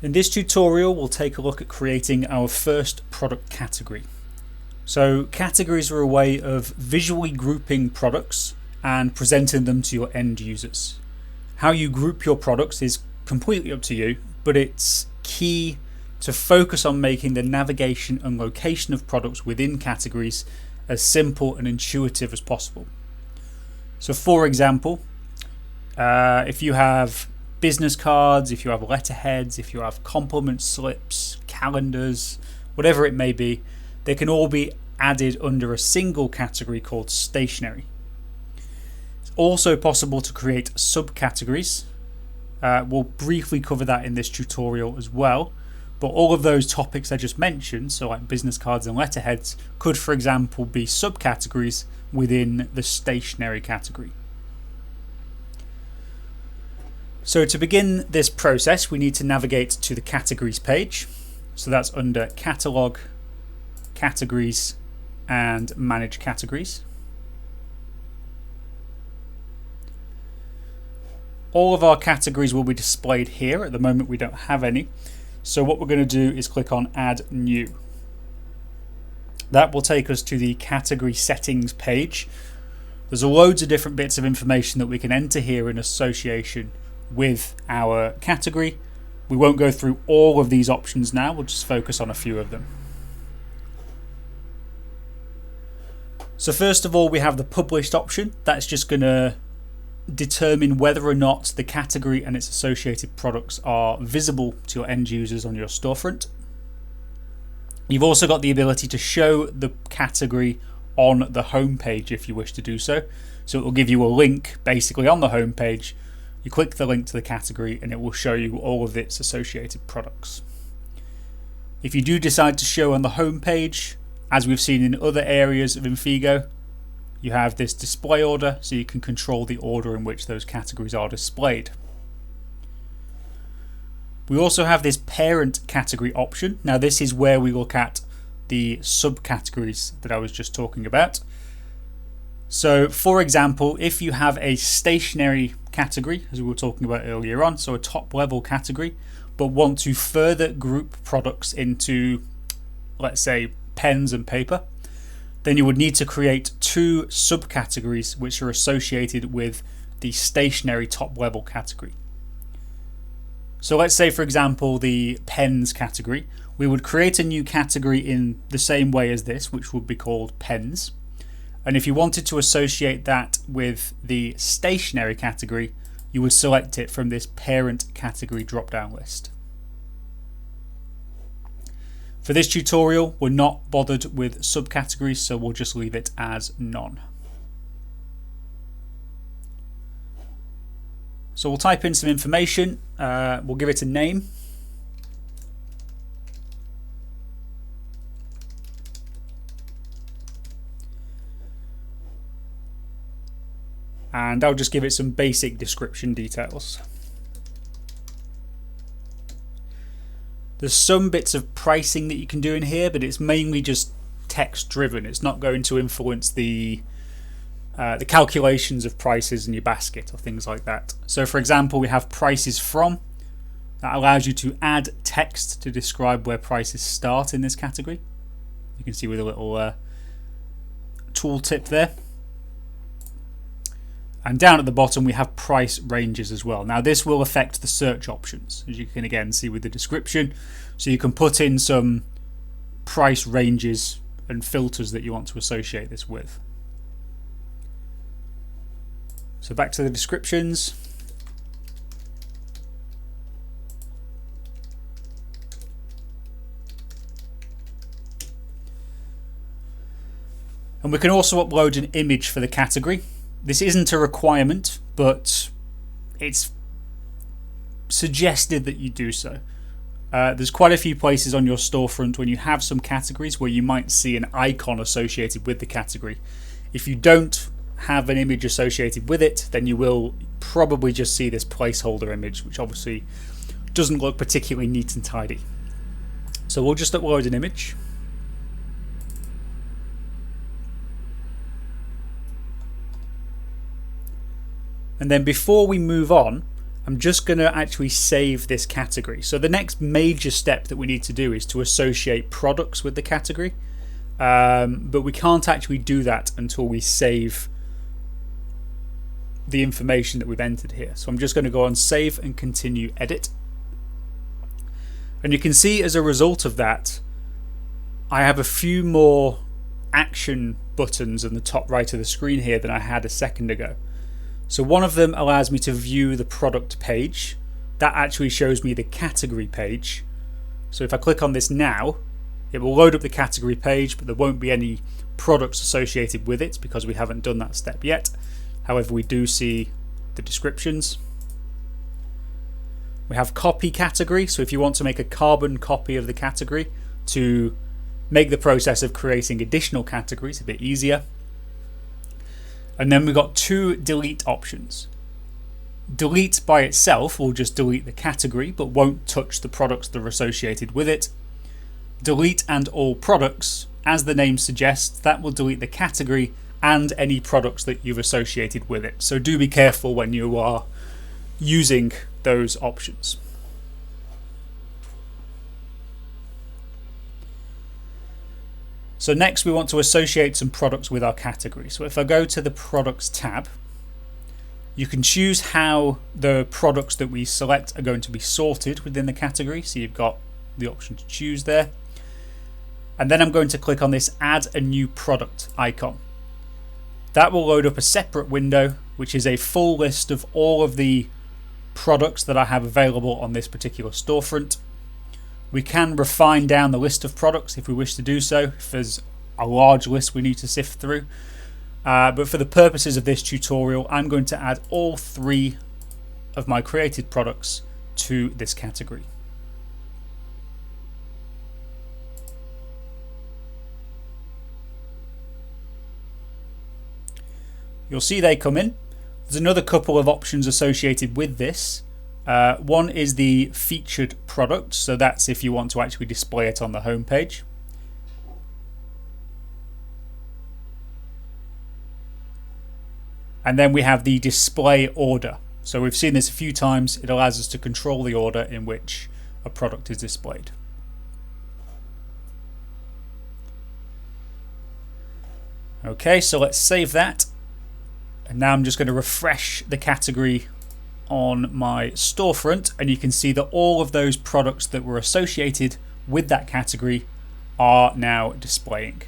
In this tutorial, we'll take a look at creating our first product category. So categories are a way of visually grouping products and presenting them to your end users. How you group your products is completely up to you, but it's key to focus on making the navigation and location of products within categories as simple and intuitive as possible. So for example, if you have business cards, if you have letterheads, if you have compliment slips, calendars, whatever it may be, they can all be added under a single category called stationery. It's also possible to create subcategories. We'll briefly cover that in this tutorial as well, but all of those topics I just mentioned, so like business cards and letterheads, could for example be subcategories within the stationery category. So to begin this process, we need to navigate to the categories page. So that's under Catalog, Categories, and Manage Categories. All of our categories will be displayed here. At the moment we don't have any. So what we're going to do is click on Add New. That will take us to the category settings page. There's loads of different bits of information that we can enter here in association with our category. We won't go through all of these options now, we'll just focus on a few of them. So first of all, we have the published option. That's just going to determine whether or not the category and its associated products are visible to your end users on your storefront. You've also got the ability to show the category on the home page if you wish to do so. So it will give you a link basically on the home page. You click the link to the category and it will show you all of its associated products. If you do decide to show on the home page, as we've seen in other areas of Infigo, you have this display order, so you can control the order in which those categories are displayed. We also have this parent category option. Now this is where we look at the subcategories that I was just talking about. So for example, if you have a stationery category, as we were talking about earlier on, so a top level category, but want to further group products into, let's say, pens and paper, then you would need to create two subcategories which are associated with the stationery top level category. So let's say, for example, the pens category. We would create a new category in the same way as this, which would be called pens. And if you wanted to associate that with the stationery category, you would select it from this parent category drop-down list. For this tutorial, we're not bothered with subcategories, so we'll just leave it as none. So we'll type in some information. We'll give it a name. And I'll just give it some basic description details. There's some bits of pricing that you can do in here, but it's mainly just text driven. It's not going to influence the calculations of prices in your basket or things like that. So for example, we have prices from. That allows you to add text to describe where prices start in this category. You can see with a little tooltip there. And down at the bottom we have price ranges as well. Now this will affect the search options, as you can again see with the description. So you can put in some price ranges and filters that you want to associate this with. So back to the descriptions. And we can also upload an image for the category. This isn't a requirement, but it's suggested that you do so. There's quite a few places on your storefront when you have some categories where you might see an icon associated with the category. If you don't have an image associated with it, then you will probably just see this placeholder image, which obviously doesn't look particularly neat and tidy. So we'll just upload an image. And then before we move on, I'm just going to actually save this category. So the next major step that we need to do is to associate products with the category. But we can't actually do that until we save the information that we've entered here. So I'm just going to go on save and continue edit. And you can see as a result of that, I have a few more action buttons in the top right of the screen here than I had a second ago. So one of them allows me to view the product page. That actually shows me the category page. So if I click on this now, it will load up the category page, but there won't be any products associated with it because we haven't done that step yet. However, we do see the descriptions. We have copy category. So if you want to make a carbon copy of the category to make the process of creating additional categories a bit easier. And then we've got two delete options. Delete by itself will just delete the category but won't touch the products that are associated with it. Delete and all products, as the name suggests, that will delete the category and any products that you've associated with it. So do be careful when you are using those options. So next we want to associate some products with our category. So if I go to the products tab, you can choose how the products that we select are going to be sorted within the category. So you've got the option to choose there. And then I'm going to click on this add a new product icon. That will load up a separate window, which is a full list of all of the products that I have available on this particular storefront. We can refine down the list of products if we wish to do so, if there's a large list we need to sift through. But for the purposes of this tutorial, I'm going to add all 3 of my created products to this category. You'll see they come in. There's another couple of options associated with this. One is the featured product, so that's if you want to actually display it on the home page. And then we have the display order. So we've seen this a few times. It allows us to control the order in which a product is displayed. Okay, so let's save that. And now I'm just going to refresh the category on my storefront, and you can see that all of those products that were associated with that category are now displaying.